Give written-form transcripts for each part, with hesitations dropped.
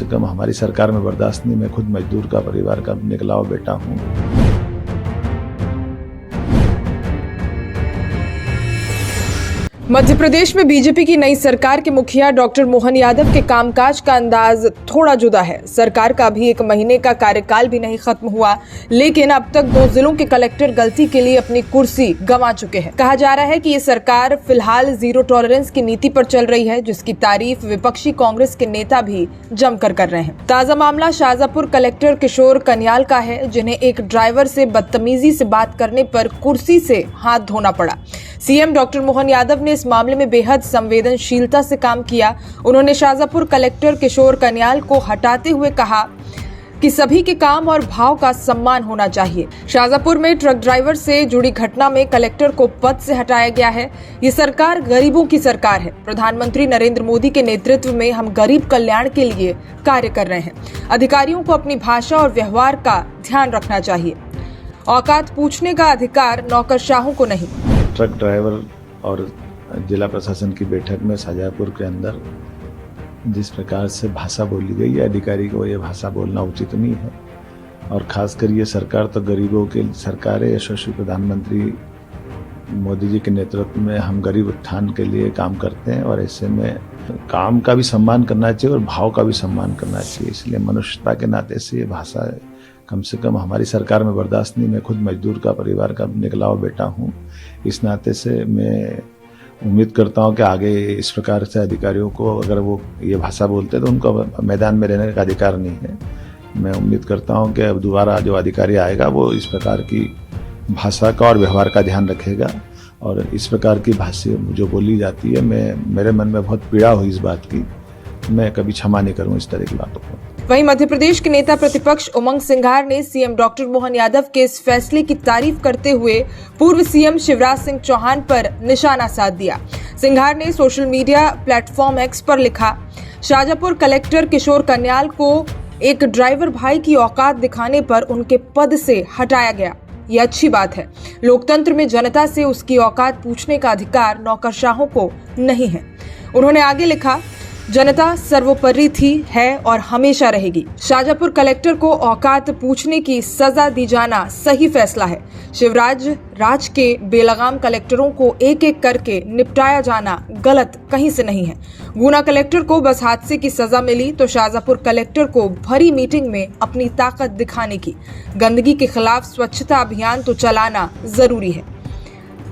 से कम हमारी सरकार में बर्दाश्त नहीं। मैं खुद मजदूर का परिवार का निकला हुआ बेटा हूँ। मध्य प्रदेश में बीजेपी की नई सरकार के मुखिया डॉक्टर मोहन यादव के कामकाज का अंदाज थोड़ा जुदा है। सरकार का अभी 1 महीने का कार्यकाल भी नहीं खत्म हुआ, लेकिन अब तक 2 जिलों के कलेक्टर गलती के लिए अपनी कुर्सी गंवा चुके हैं। कहा जा रहा है कि ये सरकार फिलहाल जीरो टॉलरेंस की नीति पर चल रही है, जिसकी तारीफ विपक्षी कांग्रेस के नेता भी जमकर कर रहे हैं। ताजा मामला शाजापुर कलेक्टर किशोर कन्याल का है, जिन्हें एक ड्राइवर से बदतमीजी से बात करने पर कुर्सी से हाथ धोना पड़ा। सीएम डॉक्टर मोहन यादव ने इस मामले में बेहद संवेदनशीलता से काम किया। उन्होंने शाजापुर कलेक्टर किशोर कन्याल को हटाते हुए कहा कि सभी के काम और भाव का सम्मान होना चाहिए। शाजापुर में ट्रक ड्राइवर से जुड़ी घटना में कलेक्टर को पद से हटाया गया है। ये सरकार गरीबों की सरकार है। प्रधानमंत्री नरेंद्र मोदी के नेतृत्व में हम गरीब कल्याण के लिए कार्य कर रहे हैं। अधिकारियों को अपनी भाषा और व्यवहार का ध्यान रखना चाहिए। औकात पूछने का अधिकार नौकरशाहों को नहीं। ट्रक ड्राइवर और जिला प्रशासन की बैठक में शाजापुर के अंदर जिस प्रकार से भाषा बोली गई है, अधिकारी को ये भाषा बोलना उचित नहीं है। और खासकर ये सरकार तो गरीबों की सरकार है। यशस्वी प्रधानमंत्री मोदी जी के नेतृत्व में हम गरीब उत्थान के लिए काम करते हैं, और ऐसे में काम का भी सम्मान करना चाहिए और भाव का भी सम्मान करना चाहिए। इसलिए मनुष्यता के नाते से ये भाषा कम से कम हमारी सरकार में बर्दाश्त नहीं। मैं खुद मजदूर का परिवार का निकला हुआ बेटा हूँ। इस नाते से मैं उम्मीद करता हूँ कि आगे इस प्रकार से अधिकारियों को अगर वो ये भाषा बोलते तो उनको मैदान में रहने का अधिकार नहीं है। मैं उम्मीद करता हूँ कि अब दोबारा जो अधिकारी आएगा वो इस प्रकार की भाषा का और व्यवहार का ध्यान रखेगा, और इस प्रकार की भाषा जो बोली जाती है, मेरे मन में बहुत पीड़ा हुई इस बात की। मैं कभी क्षमा नहीं करूँ इस तरह की बातों को। वहीं मध्य प्रदेश के नेता प्रतिपक्ष उमंग सिंघार ने सीएम डॉक्टर मोहन यादव के इस फैसले की तारीफ करते हुए पूर्व सीएम शिवराज सिंह चौहान पर निशाना साध दिया। सिंघार ने सोशल मीडिया प्लेटफॉर्म एक्स पर लिखा, शाजापुर कलेक्टर किशोर कन्याल को एक ड्राइवर भाई की औकात दिखाने पर उनके पद से हटाया गया। ये अच्छी बात है। लोकतंत्र में जनता से उसकी औकात पूछने का अधिकार नौकरशाहों को नहीं है। उन्होंने आगे लिखा, जनता सर्वोपरि थी, है और हमेशा रहेगी। शाजापुर कलेक्टर को औकात पूछने की सजा दी जाना सही फैसला है। शिवराज राज के बेलगाम कलेक्टरों को एक एक करके निपटाया जाना गलत कहीं से नहीं है। गुना कलेक्टर को बस हादसे की सजा मिली तो शाजापुर कलेक्टर को भरी मीटिंग में अपनी ताकत दिखाने की। गंदगी के खिलाफ स्वच्छता अभियान तो चलाना जरूरी है।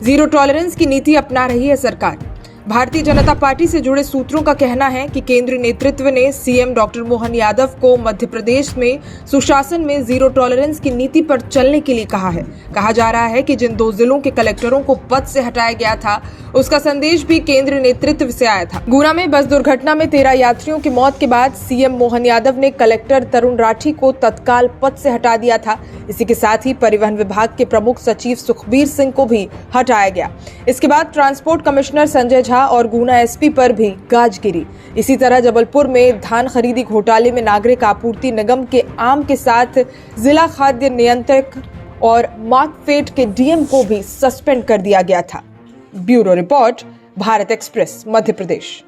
जीरो टॉलरेंस की नीति अपना रही है सरकार। भारतीय जनता पार्टी से जुड़े सूत्रों का कहना है कि केंद्रीय नेतृत्व ने सीएम डॉक्टर मोहन यादव को मध्य प्रदेश में सुशासन में जीरो टॉलरेंस की नीति पर चलने के लिए कहा है। कहा जा रहा है कि जिन 2 जिलों के कलेक्टरों को पद से हटाया गया था, उसका संदेश भी केंद्रीय नेतृत्व से आया था। गुना में बस दुर्घटना में 13 यात्रियों की मौत के बाद सीएम मोहन यादव ने कलेक्टर तरुण राठी को तत्काल पद से हटा दिया था। इसी के साथ ही परिवहन विभाग के प्रमुख सचिव सुखबीर सिंह को भी हटाया गया। इसके बाद ट्रांसपोर्ट कमिश्नर संजय झा और गुना एसपी पर भी गाज गिरी। इसी तरह जबलपुर में धान खरीदी घोटाले में नागरिक आपूर्ति निगम के आम के साथ जिला खाद्य नियंत्रक और मार्कफेड के डीएम को भी सस्पेंड कर दिया गया था। Bureau report, Bharat express, Madhya Pradesh.